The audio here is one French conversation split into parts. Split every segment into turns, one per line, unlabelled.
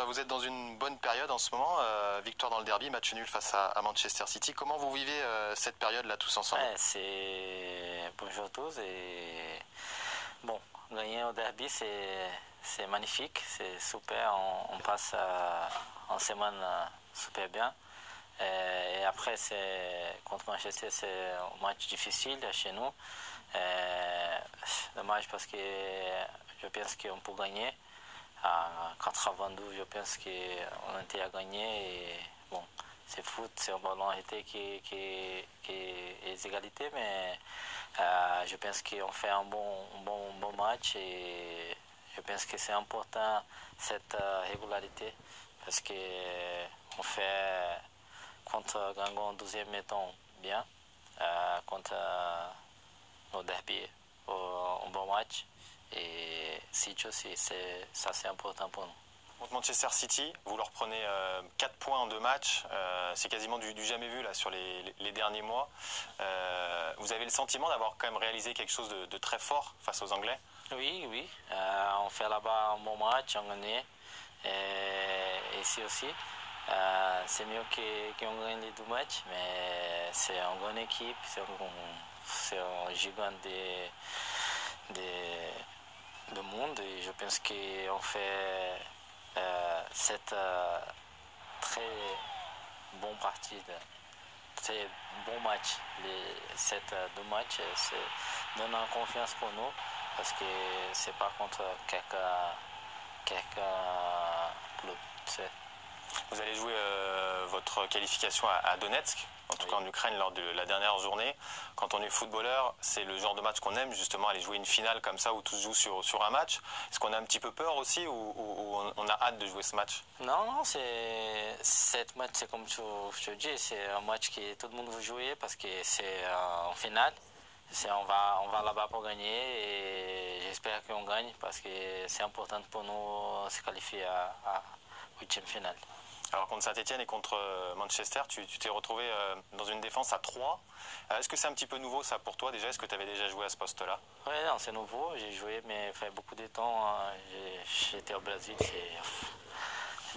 vous êtes dans une bonne période en ce moment. Victoire dans le derby, match nul face à Manchester City. Comment vous vivez cette période-là tous ensemble?
Ouais, c'est bonjour à tous et bon, gagner au derby c'est magnifique, c'est super. On passe en semaine super bien. Et après c'est contre Manchester, c'est un match difficile chez nous. Dommage parce que je pense qu'on peut gagner. À 92, je pense qu'on était à gagner. Et bon, c'est foot, c'est un ballon arrêté qui est les égalités, mais je pense qu'on fait un bon match et je pense que c'est important cette régularité parce que on fait contre Guingamp en deuxième mi-temps bien, contre nos derby un bon match et City aussi, ça c'est important pour nous.
Contre Manchester City, vous leur prenez 4 points en 2 matchs. C'est quasiment du jamais vu là, sur les derniers mois. Vous avez le sentiment d'avoir quand même réalisé quelque chose de très fort face aux Anglais?
Oui, oui. On fait là-bas un bon match, on gagne. Et ici aussi. C'est mieux qu'on gagne les deux matchs, mais c'est une bonne équipe, c'est un gigant de monde et je pense qu'on fait cette très bonne partie, très bon match. Ces deux matchs donnent confiance pour nous parce que c'est pas contre quelques clubs.
Vous allez jouer votre qualification à Donetsk, en tout cas en Ukraine, lors de la dernière journée. Quand on est footballeur, c'est le genre de match qu'on aime, justement, aller jouer une finale comme ça où tout se joue sur un match. Est-ce qu'on a un petit peu peur aussi ou on a hâte de jouer ce match?
Non, cette match, c'est comme je te dis, c'est un match que tout le monde veut jouer parce que c'est en finale. On va là-bas pour gagner et j'espère qu'on gagne parce que c'est important pour nous de se qualifier à huitième finale.
Alors contre Saint-Etienne et contre Manchester, tu t'es retrouvé dans une défense à 3. Est-ce que c'est un petit peu nouveau ça pour toi déjà? Est-ce que tu avais déjà joué à ce poste-là?
Oui, non, c'est nouveau. J'ai joué, mais il fait beaucoup de temps. J'étais au Brésil,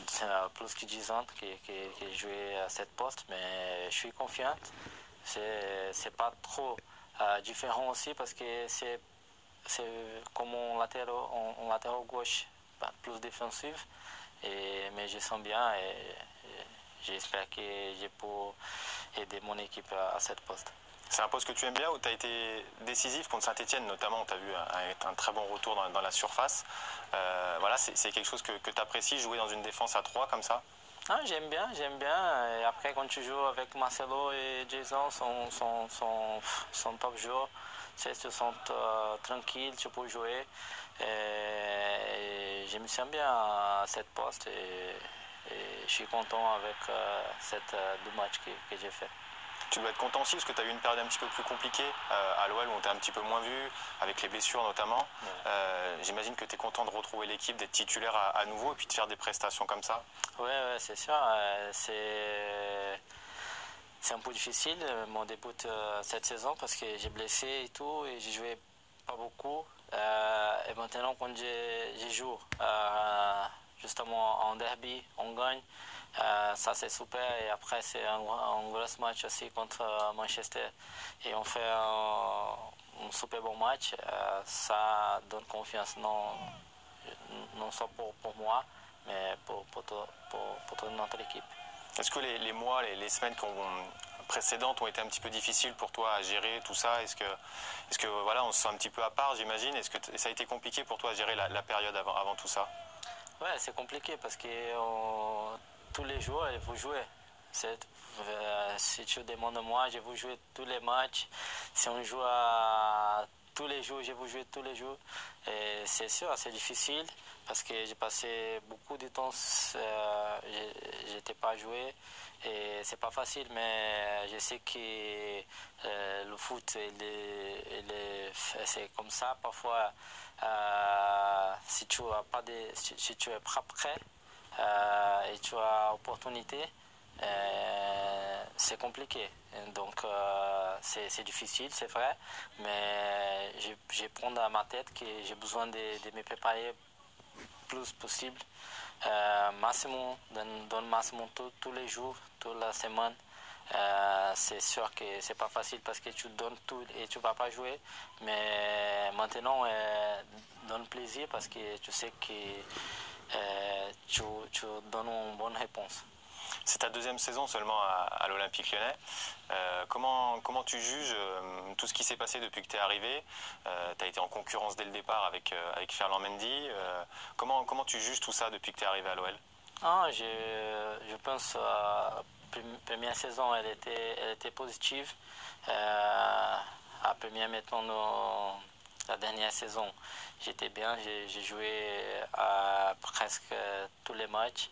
c'est plus que 10 ans que j'ai joué à cette poste, mais je suis confiant. C'est pas trop différent aussi parce que c'est comme un latéral gauche, plus défensif. Mais je sens bien et j'espère que je peux aider mon équipe à cette poste.
C'est un poste que tu aimes bien ou tu as été décisif contre Saint-Etienne notamment? Tu as vu un très bon retour dans la surface. Voilà, c'est quelque chose que tu apprécies, jouer dans une défense à 3 comme ça?
Ah, j'aime bien. Et après, quand tu joues avec Marcelo et Jason, sont top joueurs, tu te sens tranquille, tu peux jouer. Et je me sens bien à cette poste et je suis content avec cette deux matchs que j'ai fait.
Tu dois être content aussi parce que tu as eu une période un petit peu plus compliquée à l'OL où on t'a un petit peu moins vu, avec les blessures notamment. Ouais. J'imagine que tu es content de retrouver l'équipe, d'être titulaire à nouveau et puis de faire des prestations comme ça.
Oui, c'est sûr. C'est un peu difficile mon début cette saison parce que j'ai blessé et tout et j'ai joué pas beaucoup. Et maintenant quand je joue justement en derby, on gagne. Ça c'est super et après c'est un gros match aussi contre Manchester et on fait un super bon match. Ça donne confiance non seulement pour moi mais pour toute notre équipe.
Est-ce que les mois, les semaines précédentes ont été un petit peu difficiles pour toi à gérer tout ça? Est-ce que voilà, on se sent un petit peu à part, j'imagine? Est-ce que ça a été compliqué pour toi à gérer la période avant tout ça?
Ouais, c'est compliqué parce que tous les jours, il faut jouer. Si tu demandes à moi, je veux jouer tous les matchs. Si on joue tous les jours, je veux jouer tous les jours. Et c'est sûr, c'est difficile parce que j'ai passé beaucoup de temps, je n'étais pas joué. Et c'est pas facile, mais je sais que le foot, c'est comme ça. Parfois, si tu as pas si tu es pas prêt et tu as opportunité, c'est compliqué. Donc c'est difficile, c'est vrai, mais je prends dans ma tête que j'ai besoin de me préparer le plus possible Maximum, donne maximum tous les jours, toute la semaine. C'est sûr que c'est pas facile parce que tu donnes tout et tu vas pas jouer, mais maintenant donne plaisir parce que tu sais que tu donnes une bonne réponse.
C'est ta deuxième saison seulement à l'Olympique Lyonnais. Comment tu juges tout ce qui s'est passé depuis que tu es arrivé? Tu as été en concurrence dès le départ avec Ferland Mendy. Comment tu juges tout ça depuis que tu es arrivé à l'OL?
Je pense première saison, elle était positive. À première, maintenant, la dernière saison, j'étais bien. J'ai joué à presque tous les matchs.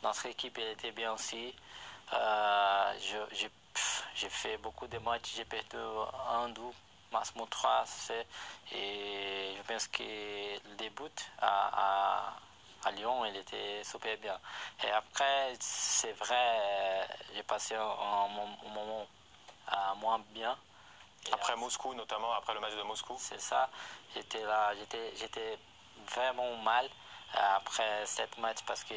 Notre équipe elle était bien aussi. J'ai fait beaucoup de matchs. J'ai perdu un, deux, maximum trois. Et je pense que le début à Lyon, il était super bien. Et après, c'est vrai, j'ai passé un moment moins bien.
Et après Moscou, notamment après le match de Moscou.
C'est ça. J'étais là, j'étais vraiment mal après cette match parce que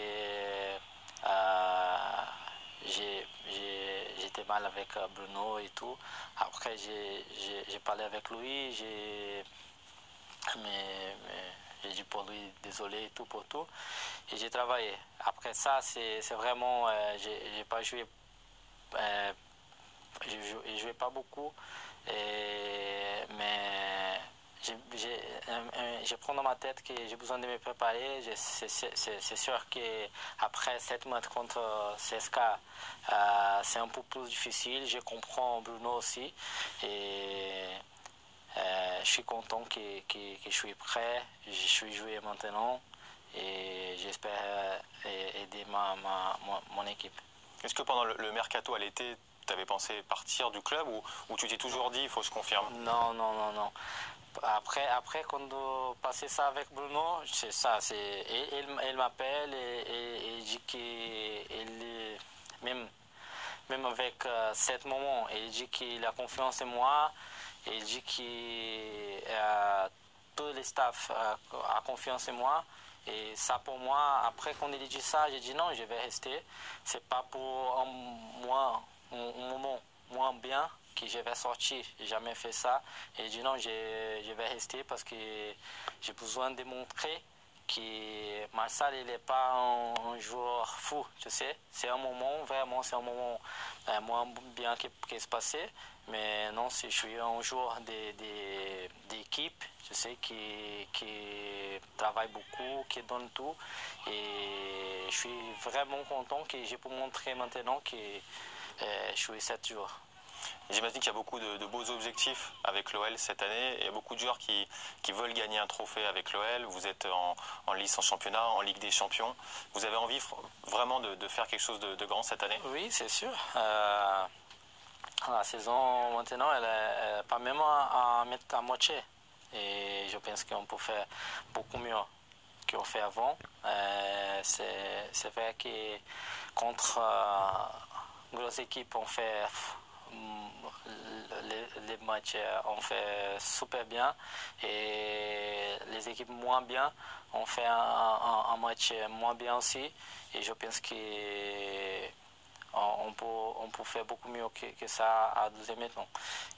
j'étais mal avec Bruno et tout. Après, j'ai parlé avec lui, j'ai dit pour lui désolé et tout pour tout. Et j'ai travaillé. Après ça, c'est vraiment, j'ai pas joué, j'ai joué pas beaucoup, mais je prends dans ma tête que j'ai besoin de me préparer. C'est sûr qu'après cette match contre CSKA, c'est un peu plus difficile. Je comprends Bruno aussi. Et je suis content que je suis prêt. Je suis joué maintenant. Et j'espère aider mon équipe.
Est-ce que pendant le mercato à l'été, tu avais pensé partir du club ou tu t'es toujours dit il faut que je confirme?
Non, non, non, non. Après, quand on passait ça avec Bruno, c'est ça. Il m'appelle et dit qu'il même avec cet moment, il dit qu'il a confiance en moi. Il dit que tout le staff a confiance en moi. Et ça pour moi, après qu'on ait dit ça, j'ai dit non, je vais rester. C'est pas pour un moment moins bien que je vais sortir. J'ai jamais fait ça. Et j'ai dit non, je vais rester parce que j'ai besoin de montrer que Marcel il n'est pas un joueur fou, tu sais. C'est un moment, vraiment, c'est un moment moins bien qui se passait. Mais non, je suis un joueur d'équipe, je sais, qui travaille beaucoup, qui donne tout. Et je suis vraiment content que j'ai pu montrer maintenant que je suis 7 jours.
J'imagine qu'il y a beaucoup de beaux objectifs avec l'OL cette année. Il y a beaucoup de joueurs qui veulent gagner un trophée avec l'OL. Vous êtes en lice en championnat, en Ligue des Champions. Vous avez envie vraiment de faire quelque chose de grand cette année?
Oui, c'est sûr. La saison maintenant, elle est pas même à mettre à moitié. Et je pense qu'on peut faire beaucoup mieux qu'on fait avant. C'est vrai que contre grosses équipes, on fait les matchs, on fait super bien. Et les équipes moins bien, on fait un match moins bien aussi. Et je pense que on peut faire beaucoup mieux que ça à 12e maintenant.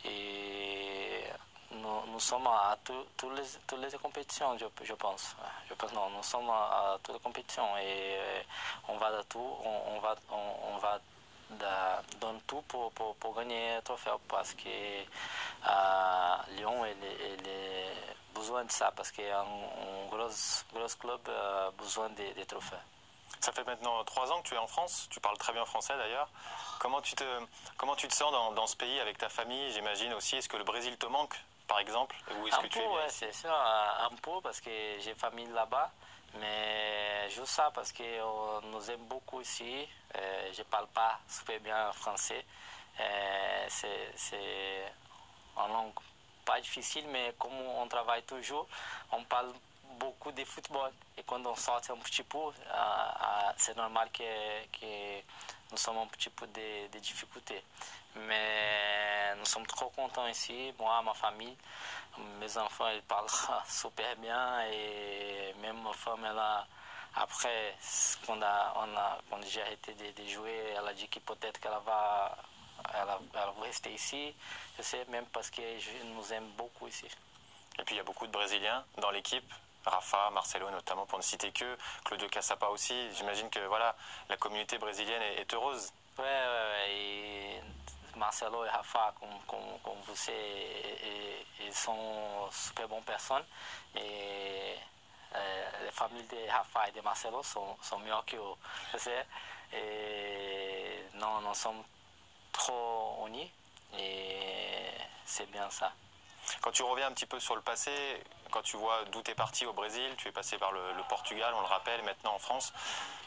Et nous sommes à toutes les compétitions, je pense. Je pense non, nous sommes à toutes les compétitions et on va de tout, on va donner tout pour gagner le trophée parce que Lyon il a besoin de ça parce qu'un gros club a besoin des trophées.
Ça fait maintenant 3 ans que tu es en France, tu parles très bien français d'ailleurs. Comment tu te sens dans ce pays avec ta famille, j'imagine aussi? Est-ce que le Brésil te manque, par exemple? Ou est-ce que tu es bien ici?
C'est sûr, un peu parce que j'ai famille là-bas. Mais juste ça parce qu'on nous aime beaucoup ici. Je ne parle pas super bien français. C'est une langue pas difficile, mais comme on travaille toujours, on parle beaucoup de football. Et quand on sort un petit peu, c'est normal que nous sommes un petit peu de difficultés. Mais nous sommes trop contents ici, moi, ma famille. Mes enfants, ils parlent super bien et même ma femme, après, quand j'ai arrêté de jouer, elle a dit que peut-être qu'elle va rester ici. Je sais, même parce que nous aime beaucoup ici.
Et puis il y a beaucoup de Brésiliens dans l'équipe. Rafa, Marcelo notamment pour ne citer que, Claudio Caçapa aussi. J'imagine que voilà, la communauté brésilienne est heureuse.
Ouais. Et Marcelo et Rafa, comme vous savez, ils sont super bonnes personnes. Et les familles de Rafa et de Marcelo sont meilleures que eux. Tu sais? Et non, nous sommes trop unis et c'est bien ça.
Quand tu reviens un petit peu sur le passé, quand tu vois d'où tu es parti au Brésil, tu es passé par le Portugal, on le rappelle, maintenant en France,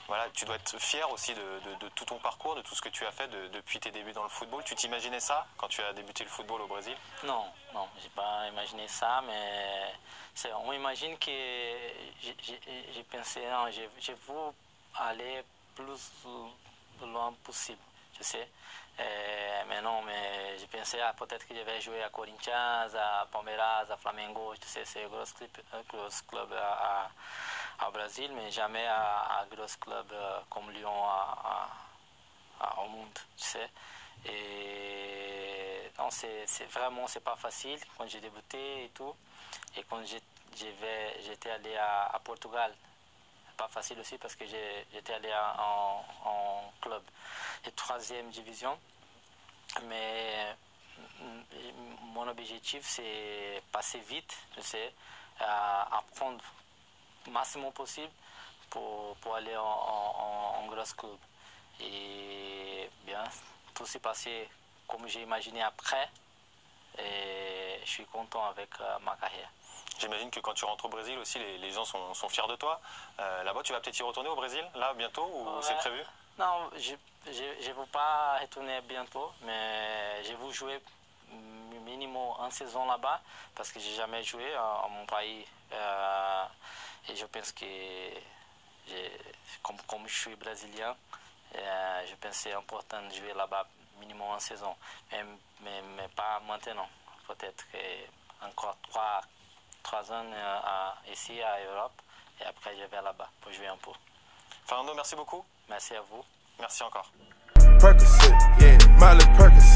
voilà, tu dois être fier aussi de tout ton parcours, de tout ce que tu as fait depuis tes débuts dans le football. Tu t'imaginais ça quand tu as débuté le football au Brésil?
Non, je n'ai pas imaginé ça, mais on imagine que j'ai pensé, non, je veux aller plus loin possible, tu sais. Mais non, mais j'ai pensé, peut-être que je vais jouer à Corinthians, à Palmeiras, à Flamengo, tu sais, c'est un gros club au Brésil, mais jamais à gros club comme Lyon au monde, tu sais. Et non, c'est vraiment, c'est pas facile quand j'ai débuté et tout. Et quand j'étais allé à Portugal, pas facile aussi parce que j'étais allé en club de 3e division. Mais mon objectif, c'est passer vite, tu sais, apprendre le maximum possible pour aller en gros club. Et bien, tout s'est passé comme j'ai imaginé après. Et je suis content avec ma carrière.
J'imagine que quand tu rentres au Brésil aussi, les gens sont fiers de toi. Là-bas, tu vas peut-être y retourner au Brésil, là, bientôt, ou c'est prévu?
Non, je ne veux pas retourner bientôt, mais je veux jouer minimum une saison là-bas, parce que je n'ai jamais joué en mon pays. Et je pense que, comme je suis brésilien, je pense que c'est important de jouer là-bas minimum une saison, mais pas maintenant. Peut-être encore 3 ans ici à Europe, et après je vais là-bas pour jouer un peu.
Fernando, merci beaucoup.
Merci à vous.
Merci encore.
Percocet, yeah, Miley Percocet.